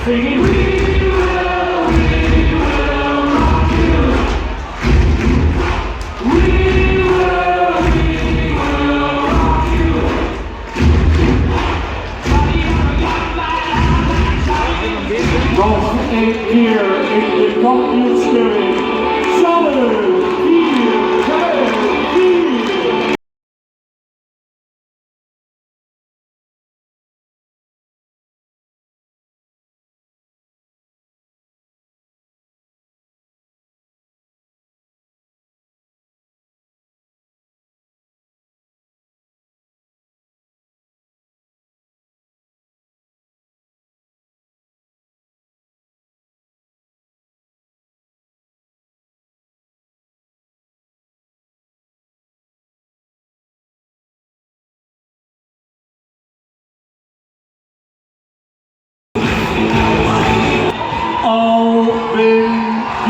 singing. Nog een keer in de kampioenschap. Samen 4-2-4. Alweer 4-6-9.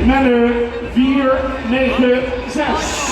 Menner 4-9-6.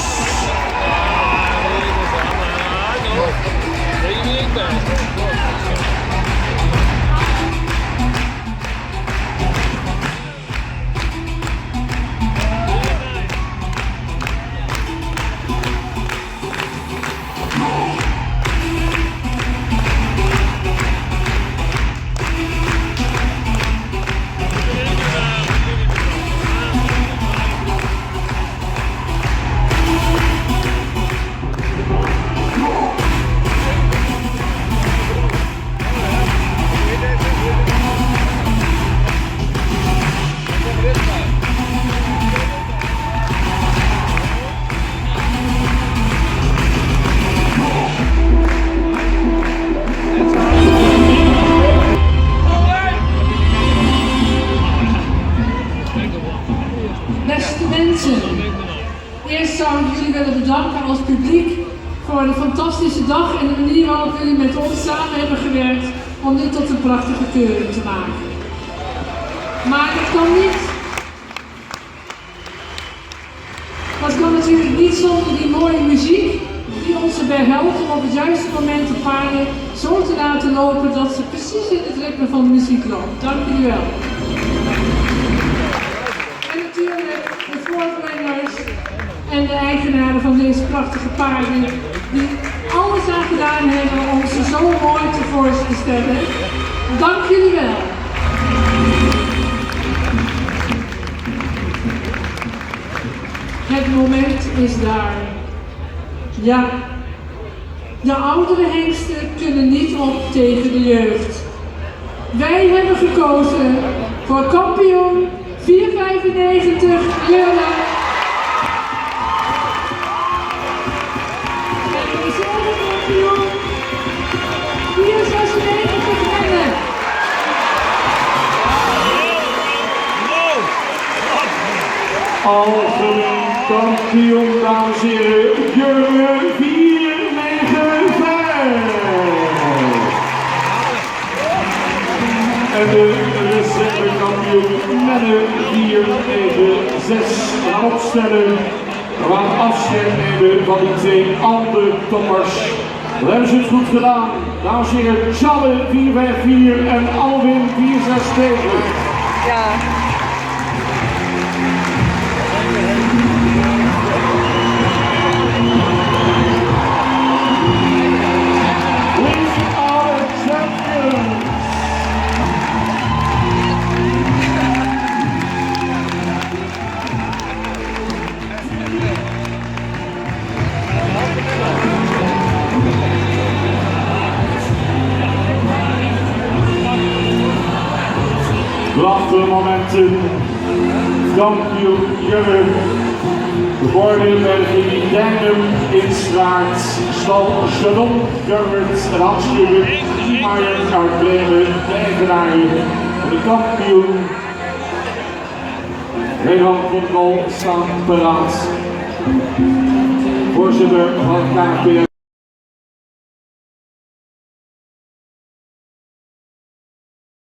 Beste mensen, eerst zou ik jullie willen bedanken als publiek voor de fantastische dag en de manier waarop jullie met ons samen hebben gewerkt om dit tot een prachtige keuring te maken. Maar dat kan natuurlijk niet zonder die mooie muziek die ons erbij helpt om op het juiste moment de paarden zo te laten lopen dat ze precies in het ritme van de muziek lopen. Dank jullie wel. En natuurlijk de voorbrengers en de eigenaren van deze prachtige paarden die alles aan gedaan hebben om ze zo mooi tevoorschijn te stellen. Dank jullie wel. Het moment is daar. Ja, de oudere hengsten kunnen niet op tegen de jeugd. Wij hebben gekozen voor kampioen 495 Jurre. En de dezelfde kampioen 496 Menne. Algemeen kampioen, dames en heren, Jurre 495. En de reservekampioen Menne 496 gaan opstellen. We gaan afscheid nemen van die twee andere toppers. We hebben ze het goed gedaan. Dames en heren, Challe 454 en Alwin 469. Ja. We are champions. Momenten, kampioen Jurre, geworden met Dinem in Straat, Stal Chanon, Gerrit en Hans-Jurgen Niemeyer uit Bremen, de eigenaar van de kampioen. Regan Kontrol staat paraat. Voorzitter van het KNVB.